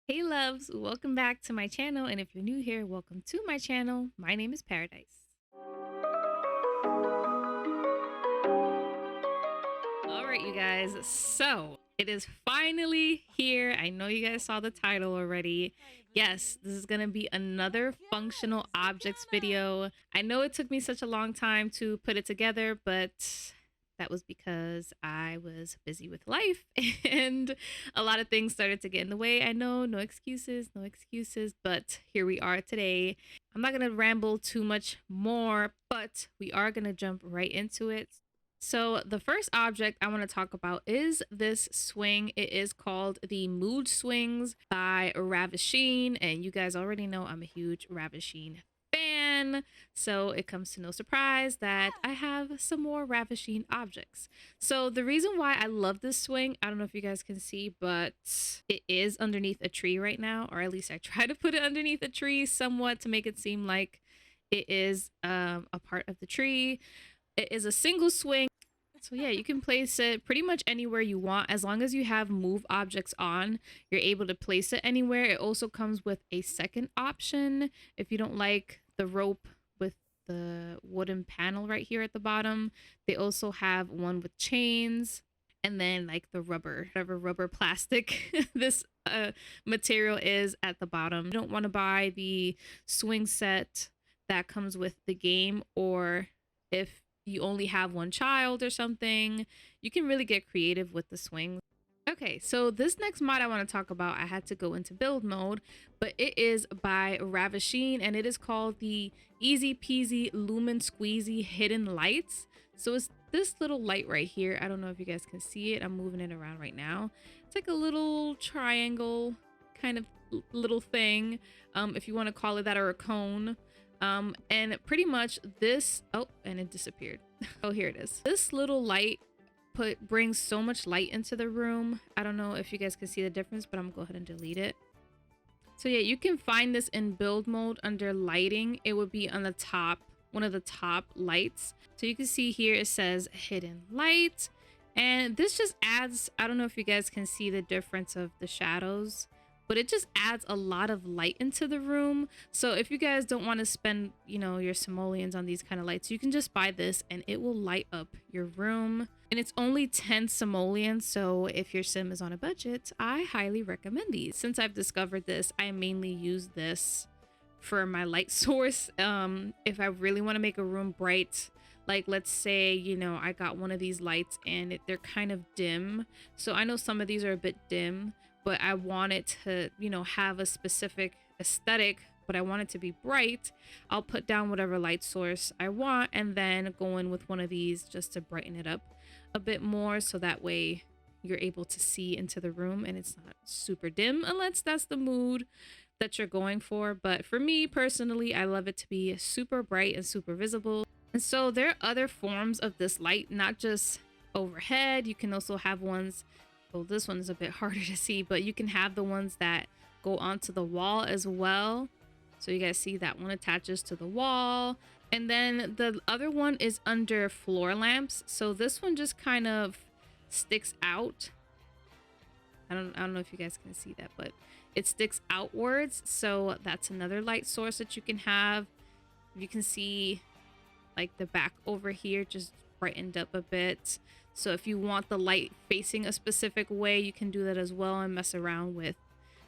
Hey loves, welcome back to my channel, and if you're new here, welcome to my channel. My name is Paradise. All right, you guys, so it is finally here. I know you guys saw the title already. Yes, this is gonna be another functional objects video. I know it took me such a long time to put it together, but that was because I was busy with life and a lot of things started to get in the way. I know, no excuses, no excuses, but here we are today. I'm not gonna ramble too much more, but we are gonna jump right into it. So the first object I want to talk about is this swing. It is called the Mood Swings by Ravasheen, and you guys already know I'm a huge Ravasheen fan, so it comes to no surprise that I have some more Ravasheen objects. So the reason why I love this swing, I don't know if you guys can see, but it is underneath a tree right now, or at least I try to put it underneath a tree somewhat to make it seem like it is a part of the tree. It is a single swing. So yeah, you can place it pretty much anywhere you want. As long as you have move objects on, you're able to place it anywhere. It also comes with a second option if you don't like the rope with the wooden panel right here at the bottom. They also have one with chains, and then like the rubber, whatever rubber plastic this material is at the bottom. You don't want to buy the swing set that comes with the game, or if you only have one child or something, you can really get creative with the swings. Okay, so this next mod I want to talk about, I had to go into build mode, but it is by Ravasheen and it is called the Easy Peasy Lumen Squeezy Hidden Lights. So it's this little light right here. I don't know if you guys can see it. I'm moving it around right now. It's like a little triangle kind of little thing, if you want to call it that, or a cone. And pretty much this, oh, and it disappeared. Oh, here it is. This little light brings so much light into the room. I don't know if you guys can see the difference, but I'm gonna go ahead and delete it. So yeah, you can find this in build mode under lighting. It would be on the top, one of the top lights. So you can see here it says hidden light, and this just adds, I don't know if you guys can see the difference of the shadows, but it just adds a lot of light into the room. So if you guys don't want to spend, you know, your simoleons on these kind of lights, you can just buy this and it will light up your room. And it's only 10 simoleons, so if your sim is on a budget, I highly recommend these. Since I've discovered this, I mainly use this for my light source. If I really want to make a room bright, like let's say, you know, I got one of these lights and they're kind of dim. So I know some of these are a bit dim, but I want it to, you know, have a specific aesthetic, but I want it to be bright. I'll put down whatever light source I want and then go in with one of these just to brighten it up a bit more, so that way you're able to see into the room and it's not super dim, unless that's the mood that you're going for. But for me personally, I love it to be super bright and super visible. And so there are other forms of this light, not just overhead. You can also have ones, well, this one is a bit harder to see, but you can have the ones that go onto the wall as well. So you guys see that one attaches to the wall. And then the other one is under floor lamps. So this one just kind of sticks out. I don't know if you guys can see that, but it sticks outwards. So that's another light source that you can have. You can see like the back over here just brightened up a bit. So if you want the light facing a specific way, you can do that as well and mess around with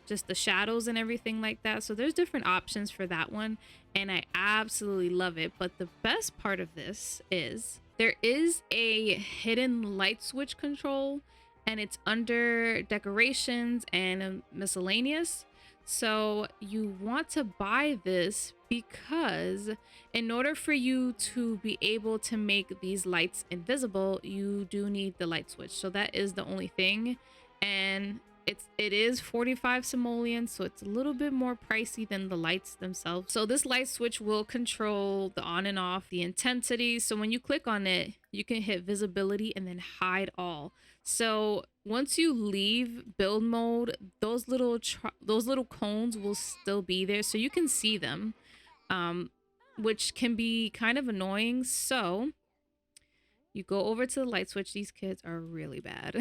just the shadows and everything like that. So there's different options for that one, and I absolutely love it. But the best part of this is there is a hidden light switch control, and it's under decorations and miscellaneous. So you want to buy this because in order for you to be able to make these lights invisible, you do need the light switch. So that is the only thing. And it is 45 simoleons, so it's a little bit more pricey than the lights themselves. So this light switch will control the on and off, the intensity. So when you click on it, you can hit visibility and then hide all. So once you leave build mode, those little cones will still be there, so you can see them, which can be kind of annoying. So You go over to the light switch. These kids are really bad.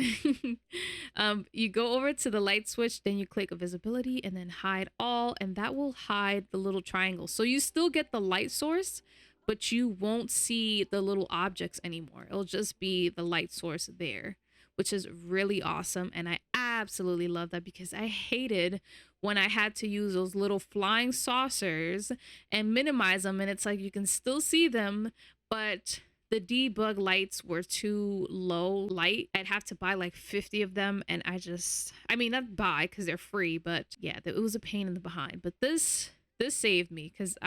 You go over to the light switch, then you click visibility and then hide all, and that will hide the little triangle. So you still get the light source, but you won't see the little objects anymore. It'll just be the light source there, which is really awesome. And I absolutely love that because I hated when I had to use those little flying saucers and minimize them. And it's like you can still see them, but the debug lights were too low light. I'd have to buy like 50 of them. And I mean, not buy because they're free, but yeah, it was a pain in the behind. But this saved me because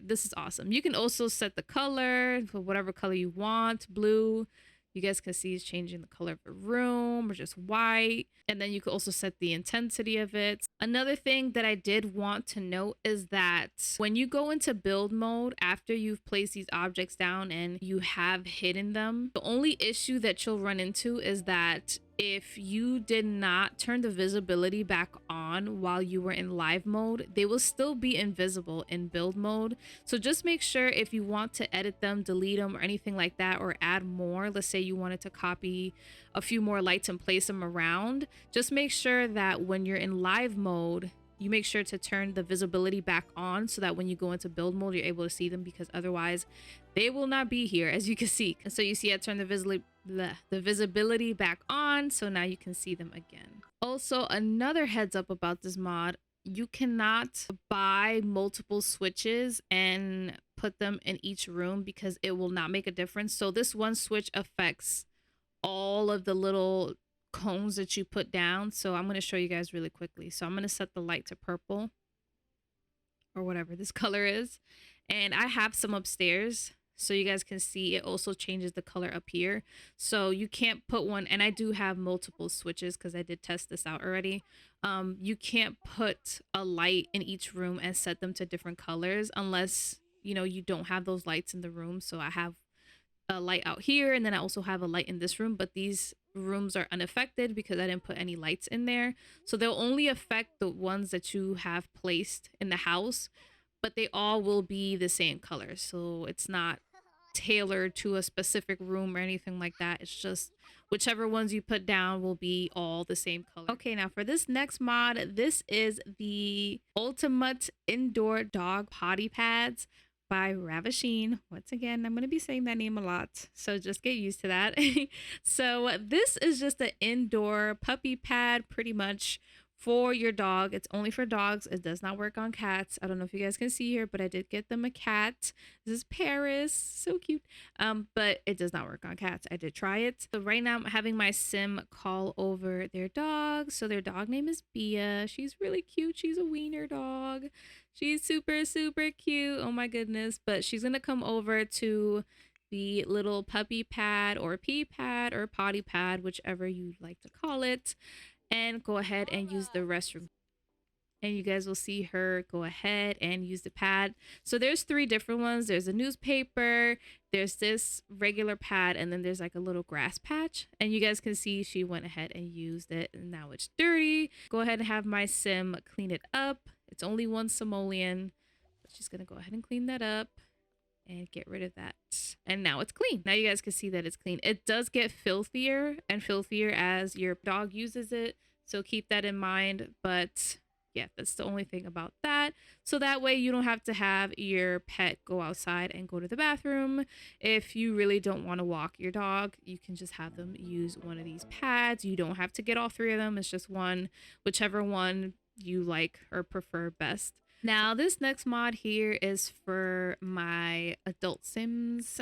this is awesome. You can also set the color for whatever color you want. Blue, you guys can see it's changing the color of the room, or just white. And then you can also set the intensity of it. Another thing that I did want to note is that when you go into build mode, after you've placed these objects down and you have hidden them, the only issue that you'll run into is that if you did not turn the visibility back on while you were in live mode, they will still be invisible in build mode. So just make sure if you want to edit them, delete them, or anything like that, or add more, let's say you wanted to copy a few more lights and place them around, just make sure that when you're in live mode, you make sure to turn the visibility back on so that when you go into build mode, you're able to see them, because otherwise they will not be here, as you can see. And so you see I turned the visibility back on, so now you can see them again. Also, another heads up about this mod, you cannot buy multiple switches and put them in each room because it will not make a difference. So this one switch affects all of the little cones that you put down. So I'm going to show you guys really quickly. So I'm going to set the light to purple or whatever this color is, and I have some upstairs so you guys can see it also changes the color up here. So you can't put one, and I do have multiple switches because I did test this out already. You can't put a light in each room and set them to different colors unless you don't have those lights in the room. So I have a light out here, and then I also have a light in this room, but these rooms are unaffected because I didn't put any lights in there. So they'll only affect the ones that you have placed in the house, but they all will be the same color. So it's not tailored to a specific room or anything like that. It's just whichever ones you put down will be all the same color. Okay, now for this next mod, this is the Ultimutt indoor dog potty pads by Ravasheen. Once again, I'm going to be saying that name a lot, so just get used to that. So this is just an indoor puppy pad pretty much for your dog. It's only for dogs. It does not work on cats. I don't know if you guys can see here, but I did get them a cat. This is Paris, so cute. But it does not work on cats. I did try it. So right now I'm having my sim call over their dog. So their dog name is Bia. She's really cute. She's a wiener dog. She's super, super cute. Oh my goodness. But she's gonna come over to the little puppy pad or pee pad or potty pad, whichever you like to call it, and go ahead and use the restroom. And you guys will see her go ahead and use the pad. So there's 3 different ones. There's a newspaper, there's this regular pad, and then there's like a little grass patch. And you guys can see she went ahead and used it, and now it's dirty. Go ahead and have my sim clean it up. It's only 1 simoleon, but she's gonna go ahead and clean that up and get rid of that. And now it's clean. Now you guys can see that it's clean. It does get filthier and filthier as your dog uses it, so keep that in mind. But yeah, that's the only thing about that. So that way you don't have to have your pet go outside and go to the bathroom. If you really don't want to walk your dog, you can just have them use one of these pads. You don't have to get all 3 of them. It's just one, whichever one you like or prefer best. Now this next mod here is for my adult sims,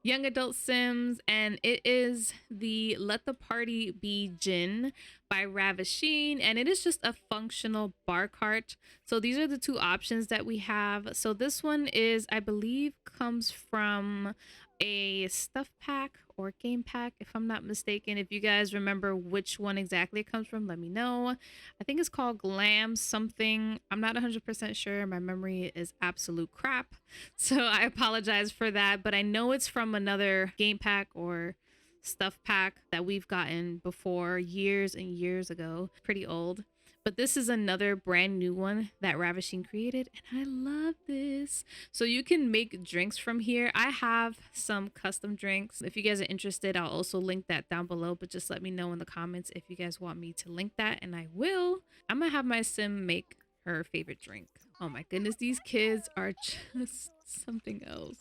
young adult sims, and it is the Let the Party Be Gin by Ravasheen, and it is just a functional bar cart. So these are the 2 options that we have. So this one is, I believe, comes from a stuff pack or game pack, if I'm not mistaken. If you guys remember which one exactly it comes from, let me know. I think it's called Glam something. I'm not 100% sure. My memory is absolute crap, so I apologize for that, but I know it's from another game pack or stuff pack that we've gotten before years and years ago. Pretty old. But this is another brand new one that Ravasheen created, and I love this. So you can make drinks from here. I have some custom drinks. If you guys are interested, I'll also link that down below, but just let me know in the comments if you guys want me to link that, and I will. I'm gonna have my sim make her favorite drink. Oh my goodness, these kids are just something else.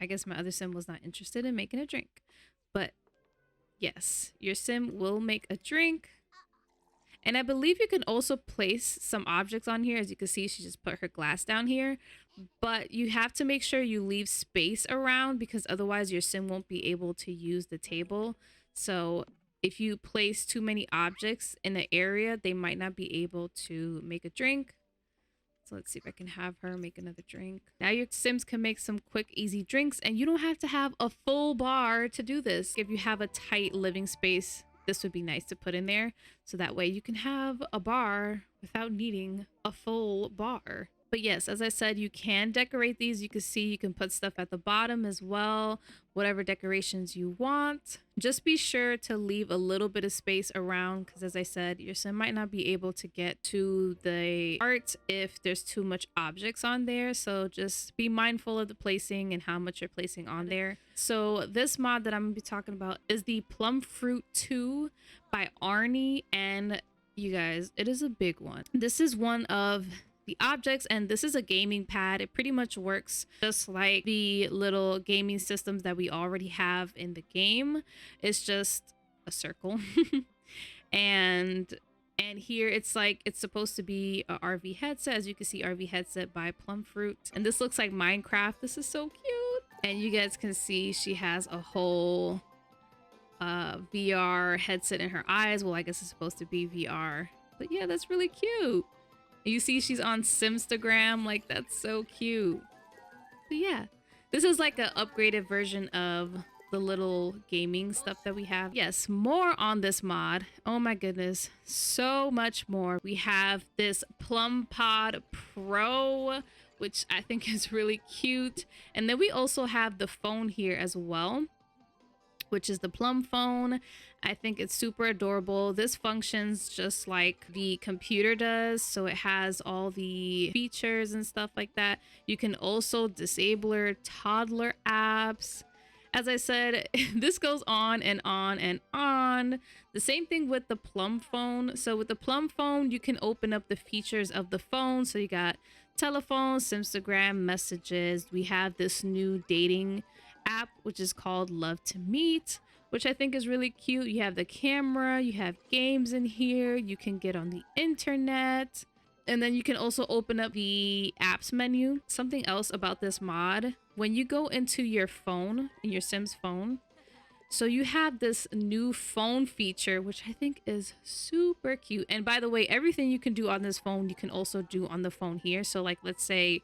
I guess my other sim was not interested in making a drink, but yes, your sim will make a drink. And I believe you can also place some objects on here. As you can see, she just put her glass down here. But you have to make sure you leave space around, because otherwise your sim won't be able to use the table. So if you place too many objects in an area, they might not be able to make a drink. So let's see if I can have her make another drink. Now your sims can make some quick, easy drinks, and you don't have to have a full bar to do this. If you have a tight living space, this would be nice to put in there. So that way you can have a bar without needing a full bar. But yes, as I said, you can decorate these. You can see you can put stuff at the bottom as well, whatever decorations you want. Just be sure to leave a little bit of space around, because as I said, your sim might not be able to get to the art if there's too much objects on there. So just be mindful of the placing and how much you're placing on there. So this mod that I'm gonna be talking about is the Plum Fruit 2 by Arnie, and you guys, it is a big one. This is one of the objects, and this is a gaming pad. It pretty much works just like the little gaming systems that we already have in the game. It's just a circle. and here it's like it's supposed to be a RV headset. As you can see, RV headset by Plum Fruit, and this looks like Minecraft. This is so cute. And you guys can see she has a whole VR headset in her eyes. Well, I guess it's supposed to be VR, but yeah, that's really cute. You see she's on Simstagram, like that's so cute. But yeah, this is like an upgraded version of the little gaming stuff that we have. Yes, more on this mod. Oh my goodness, so much more. We have this Plum Pod Pro, which I think is really cute. And then we also have the phone here as well, which is the Plum phone. I think it's super adorable. This functions just like the computer does, so it has all the features and stuff like that. You can also disable toddler apps. As I said, this goes on and on and on. The same thing with the Plum phone. So with the Plum phone, you can open up the features of the phone. So you got telephone, Instagram, messages. We have this new dating app, which is called Love to Meet, which I think is really cute. You have the camera, you have games in here, you can get on the internet, and then you can also open up the apps menu. Something else about this mod, when you go into your phone, in your Sim's phone, so you have this new phone feature, which I think is super cute. And by the way, everything you can do on this phone, you can also do on the phone here. So like, let's say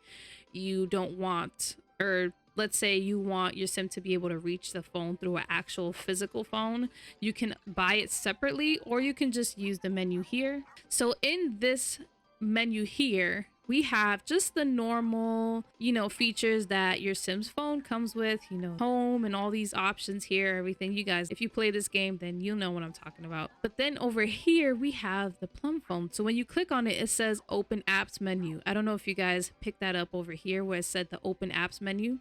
you don't want, or let's say you want your sim to be able to reach the phone through an actual physical phone, you can buy it separately, or you can just use the menu here. So in this menu here, we have just the normal, features that your Sims phone comes with, home and all these options here, everything. You guys, if you play this game, then you'll know what I'm talking about. But then over here, we have the Plum phone. So when you click on it, it says open apps menu. I don't know if you guys picked that up over here where it said the open apps menu.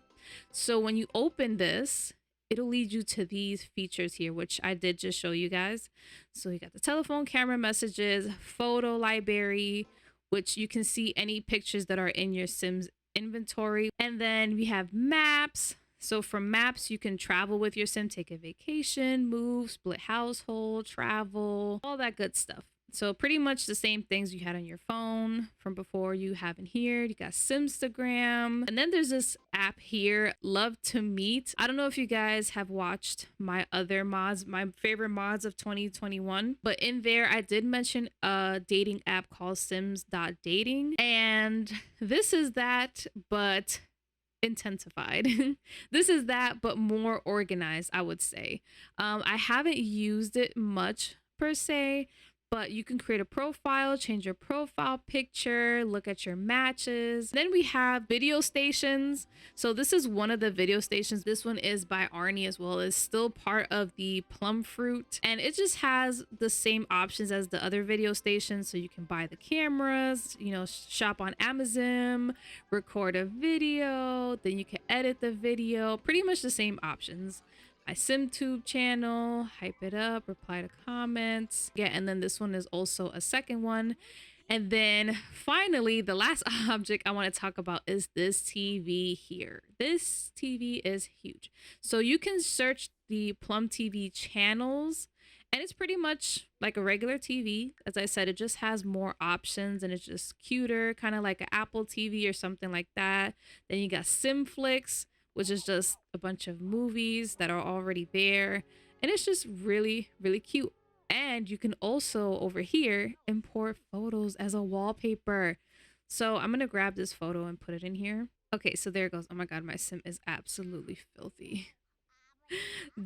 So when you open this, it'll lead you to these features here, which I did just show you guys. So you got the telephone, camera, messages, photo library, which you can see any pictures that are in your Sims inventory. And then we have maps. So from maps, you can travel with your Sim, take a vacation, move, split household, travel, all that good stuff. So pretty much the same things you had on your phone from before you have in here. You got Simstagram. And then there's this app here, Love to Meet. I don't know if you guys have watched my other mods, my favorite mods of 2021. But in there, I did mention a dating app called Sims.dating. And this is that, but intensified. This is that, but more organized, I would say. I haven't used it much per se, but you can create a profile, change your profile picture, look at your matches. Then we have video stations. So this is one of the video stations. This one is by Arnie as well. It's still part of the plum fruit, and it just has the same options as the other video stations. So you can buy the cameras, you know, shop on Amazon, record a video, then you can edit the video, pretty much the same options. My SimTube channel, hype it up, reply to comments. Yeah, and then this one is also a second one. And then finally, the last object I want to talk about is this TV here. This TV is huge. So you can search the Plum TV channels, and it's pretty much like a regular TV. As I said, it just has more options and it's just cuter, kind of like an Apple TV or something like that. Then you got Simflix, which is just a bunch of movies that are already there. And it's just really, really cute. And you can also over here import photos as a wallpaper. So I'm going to grab this photo and put it in here. Okay, so there it goes. Oh my God, my sim is absolutely filthy.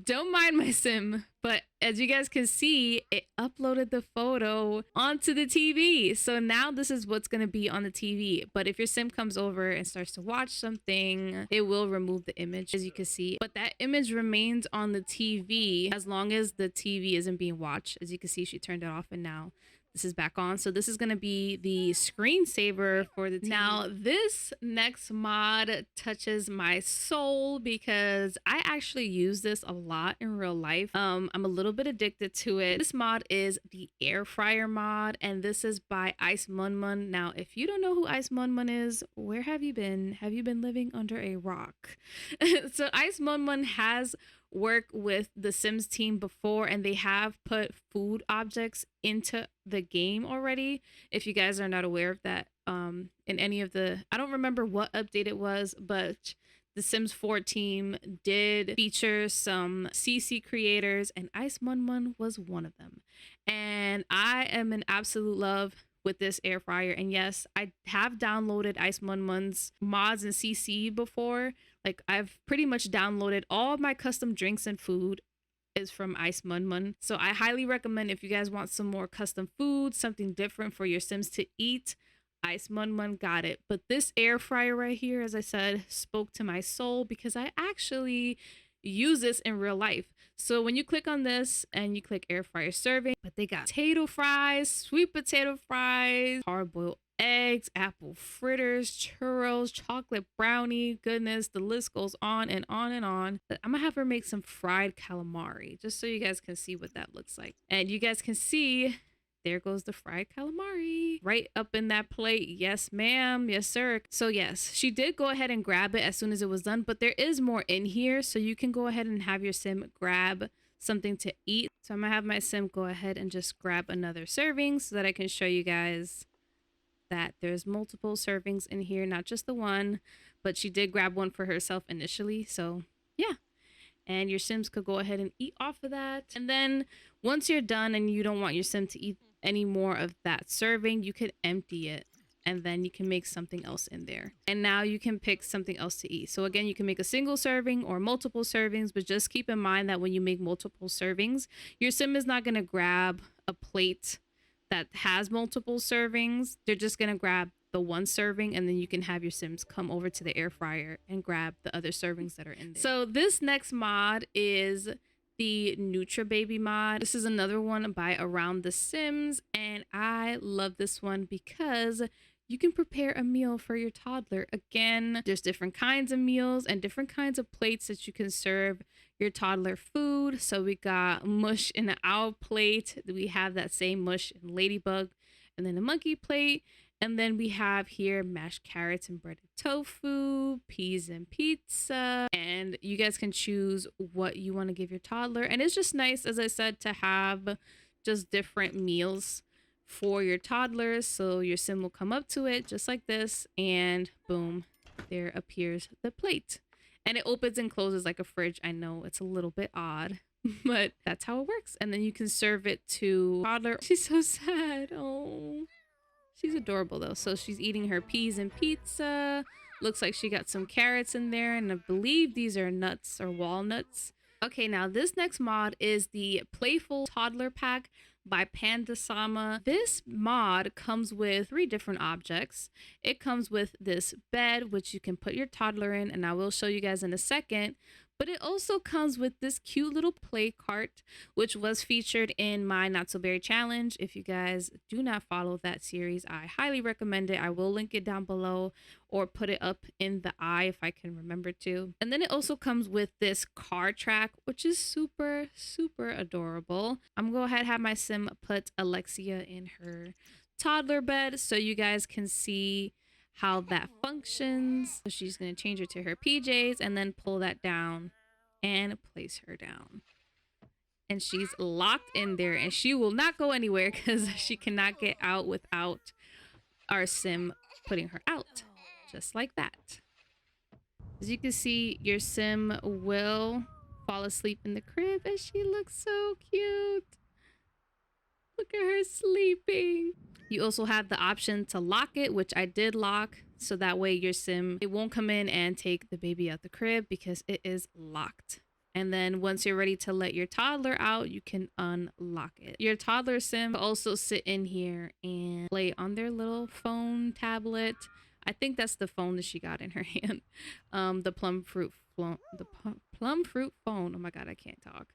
Don't mind my sim, but as you guys can see, it uploaded the photo onto the TV. So now this is what's going to be on the TV. But if your sim comes over and starts to watch something, it will remove the image, as you can see. But that image remains on the TV as long as the TV isn't being watched. As you can see, she turned it off and now this is back on. So this is going to be the screensaver for the TV. Now this next mod touches my soul because I actually use this a lot in real life. I'm a little bit addicted to it. This mod is the air fryer mod, and this is by Ice Mun Mun. Now if you don't know who Ice Mun Mun is, where have you been? Have you been living under a rock? So Ice Mun Mun has worked with the Sims team before, and they have put food objects into the game already. If you guys are not aware of that, in any of the, I don't remember what update it was, but the Sims 4 team did feature some CC creators, and Ice Mun Mun was one of them. And I am in absolute love with this air fryer. And yes, I have downloaded Ice Mun Mun's mods and CC before. Like I've pretty much downloaded all of my custom drinks and food is from Ice Mun Mun. So I highly recommend, if you guys want some more custom food, something different for your Sims to eat, Ice Mun Mun got it. But this air fryer right here, as I said, spoke to my soul because I actually use this in real life. So when you click on this and you click air fryer serving, but they got potato fries, sweet potato fries, hard boiled eggs, apple fritters, churros, chocolate brownie, goodness, the list goes on and on and on. But I'm gonna have her make some fried calamari just so you guys can see what that looks like. And you guys can see, there goes the fried calamari right up in that plate. Yes, ma'am. Yes, sir. So yes, she did go ahead and grab it as soon as it was done, but there is more in here. So you can go ahead and have your sim grab something to eat. So I'm gonna have my sim go ahead and just grab another serving so that I can show you guys that there's multiple servings in here, not just the one, but she did grab one for herself initially. So yeah, and your sims could go ahead and eat off of that. And then once you're done and you don't want your sim to eat any more of that serving, you could empty it and then you can make something else in there. And now you can pick something else to eat. So again, you can make a single serving or multiple servings, but just keep in mind that when you make multiple servings, your sim is not going to grab a plate that has multiple servings. They're just gonna grab the one serving, and then you can have your sims come over to the air fryer and grab the other servings that are in there. So this next mod is the Nutri-Baby mod. This is another one by Around the Sims, and I love this one because you can prepare a meal for your toddler. Again, there's different kinds of meals and different kinds of plates that you can serve your toddler food. So we got mush in the owl plate. We have that same mush in ladybug, and then a monkey plate. And then we have here mashed carrots and breaded tofu, peas and pizza. And you guys can choose what you want to give your toddler. And it's just nice, as I said, to have just different meals for your toddlers. So your sim will come up to it just like this, and boom, there appears the plate. And it opens and closes like a fridge. I know it's a little bit odd, but that's how it works. And then you can serve it to toddler. She's so sad. Oh, she's adorable though. So she's eating her peas and pizza. Looks like she got some carrots in there, and I believe these are nuts or walnuts. Okay, now this next mod is the Playful Toddler Pack. by Panda-sama. This mod comes with 3 different objects. It comes with this bed, which you can put your toddler in, and I will show you guys in a second. But it also comes with this cute little play cart, which was featured in my Not So Berry challenge. If you guys do not follow that series, I highly recommend it. I will link it down below or put it up in the eye if I can remember to. And then it also comes with this car track, which is super, super adorable. I'm gonna go ahead and have my sim put Alexia in her toddler bed so you guys can see how that functions. So she's going to change her to her PJs and then pull that down and place her down. And she's locked in there and she will not go anywhere because she cannot get out without our sim putting her out. Just like that. As you can see, your sim will fall asleep in the crib and she looks so cute. Look at her sleeping. You also have the option to lock it, which I did lock. So that way your sim, it won't come in and take the baby out the crib because it is locked. And then once you're ready to let your toddler out, you can unlock it. Your toddler sim will also sit in here and play on their little phone tablet. I think that's the phone that she got in her hand. The plum fruit phone. Oh my God, I can't talk.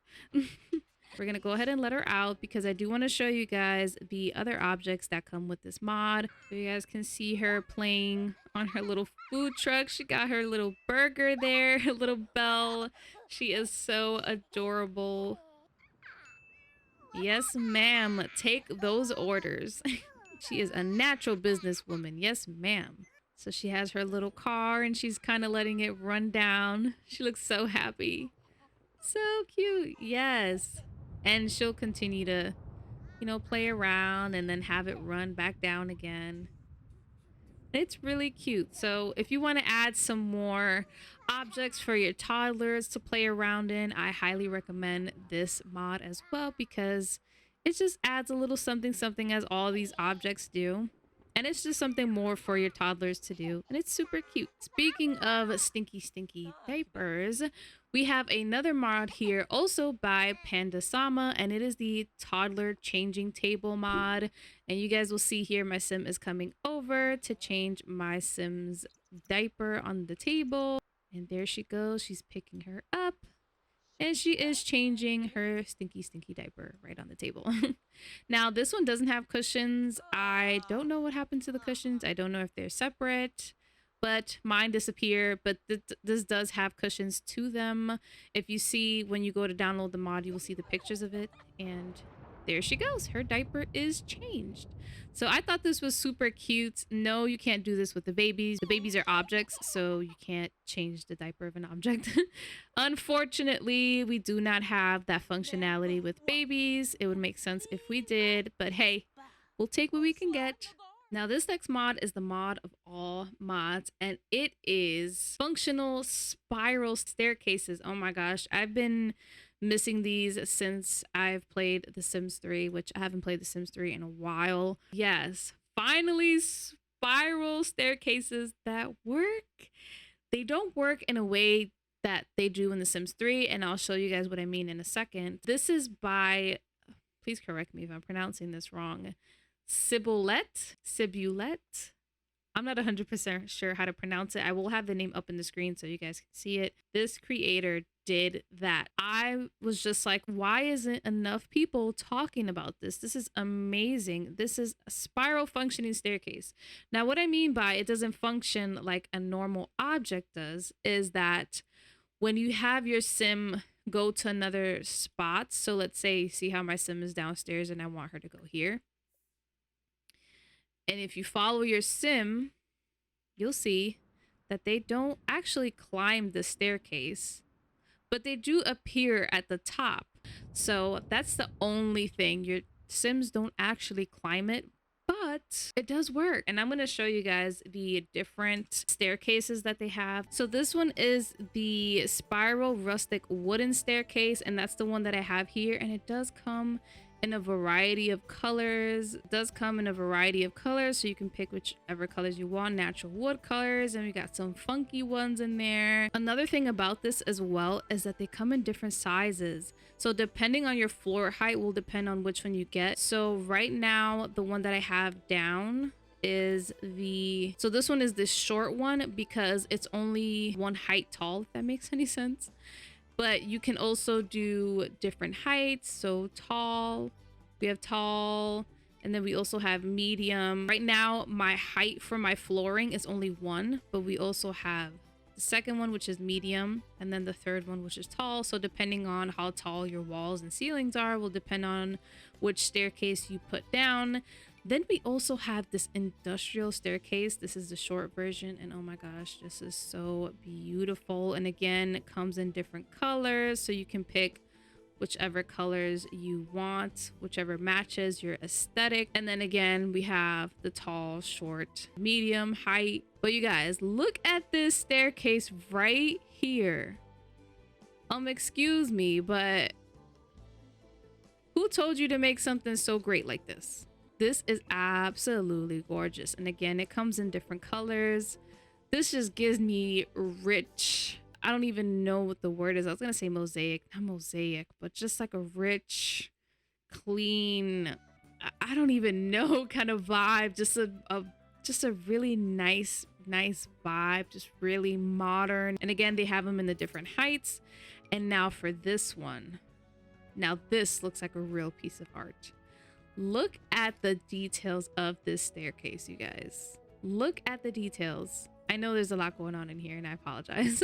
We're going to go ahead and let her out because I do want to show you guys the other objects that come with this mod. So you guys can see her playing on her little food truck. She got her little burger there, her little bell. She is so adorable. Yes, ma'am. Take those orders. She is a natural businesswoman. Yes, ma'am. So she has her little car and she's kind of letting it run down. She looks so happy. So cute. Yes. And she'll continue to, you know, play around and then have it run back down again. It's really cute. So if you want to add some more objects for your toddlers to play around in, I highly recommend this mod as well because it just adds a little something something as all these objects do. And it's just something more for your toddlers to do. And it's super cute. Speaking of stinky diapers, we have another mod here also by Panda-sama, and it is the toddler changing table mod. And you guys will see here my sim is coming over to change my sim's diaper on the table. And there she goes. She's picking her up. And she is changing her stinky diaper right on the table. Now, this one doesn't have cushions. I don't know what happened to the cushions. I don't know if they're separate, but mine disappeared. But this does have cushions to them. If you see, when you go to download the mod, you will see the pictures of it. And there she goes. Her diaper is changed. So I thought this was super cute. No, you can't do this with the babies. The babies are objects, so you can't change the diaper of an object. Unfortunately, we do not have that functionality with babies. It would make sense if we did, but hey, we'll take what we can get. Now, this next mod is the mod of all mods, and it is functional spiral staircases. Oh my gosh, I've been missing these since I've played The Sims 3, which I haven't played The Sims 3 in a while. Yes, finally spiral staircases that work. They don't work in a way that they do in The Sims 3, and I'll show you guys what I mean in a second. This is by, please correct me if I'm pronouncing this wrong, Syboulette. I'm not 100% sure how to pronounce it. I will have the name up in the screen so you guys can see it. This creator did that. I was just like, why isn't enough people talking about this? This is amazing. This is a spiral functioning staircase. Now, what I mean by it doesn't function like a normal object does is that when you have your sim go to another spot, so let's say, see how my sim is downstairs and I want her to go here. And if you follow your sim, you'll see that they don't actually climb the staircase, but they do appear at the top. So that's the only thing. Your sims don't actually climb it, but it does work. And I'm going to show you guys the different staircases that they have. So this one is the spiral rustic wooden staircase, and that's the one that I have here. And it does come in a variety of colors. It does come in a variety of colors, so you can pick whichever colors you want. Natural wood colors, and we got some funky ones in there. Another thing about this as well is that they come in different sizes, so depending on your floor height will depend on which one you get. So right now the one that I have down is so this one is this short one because it's only one height tall, if that makes any sense. But you can also do different heights. So tall, we have tall, and then we also have medium. Right now, my height for my flooring is only one, but we also have the second one, which is medium, and then the third one, which is tall. So depending on how tall your walls and ceilings are, will depend on which staircase you put down. Then we also have this industrial staircase. This is the short version, and oh my gosh, this is so beautiful. And again, it comes in different colors, so you can pick whichever colors you want, whichever matches your aesthetic. And then again, we have the tall, short, medium, height. But you guys, look at this staircase right here. Excuse me, but who told you to make something so great like this? This is absolutely gorgeous. And again, it comes in different colors. This just gives me rich, I don't even know what the word is. I was gonna say mosaic, not mosaic, but just like a rich, clean, I don't even know kind of vibe. Just a really nice vibe, just really modern. And again, they have them in the different heights. And now for this one, now this looks like a real piece of art. Look at the details of this staircase, you guys. Look at the details. I know there's a lot going on in here and I apologize.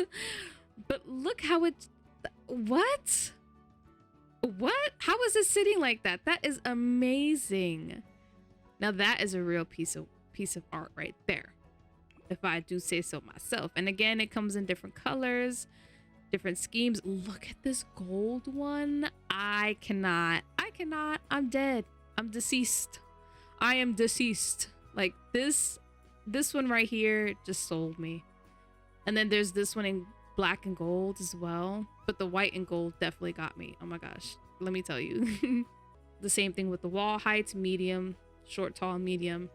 But look how it... What? How is it sitting like that? That is amazing. Now that is a real piece of art right there, if I do say so myself. And again, it comes in different colors, different schemes. Look at this gold one. I cannot. I'm dead. I'm deceased. I am deceased. Like this one right here just sold me. And then there's this one in black and gold as well, but the white and gold definitely got me. Oh my gosh, let me tell you. The same thing with the wall heights, medium, short, tall, medium.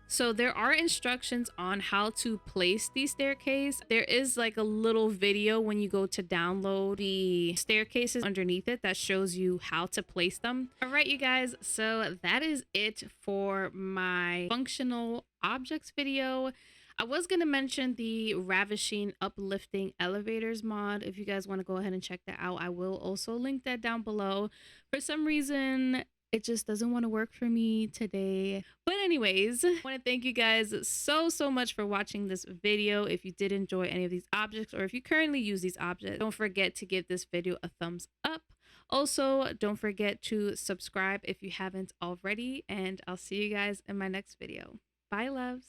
So there are instructions on how to place the staircase. There is like a little video when you go to download the staircases underneath it that shows you how to place them. All right, you guys, so that is it for my functional objects video. I was going to mention the Ravasheen uplifting elevators mod. If you guys want to go ahead and check that out, I will also link that down below. For some reason, it just doesn't want to work for me today. But anyways, I want to thank you guys so much for watching this video. If you did enjoy any of these objects, or if you currently use these objects, don't forget to give this video a thumbs up. Also, don't forget to subscribe if you haven't already, and I'll see you guys in my next video. Bye, loves.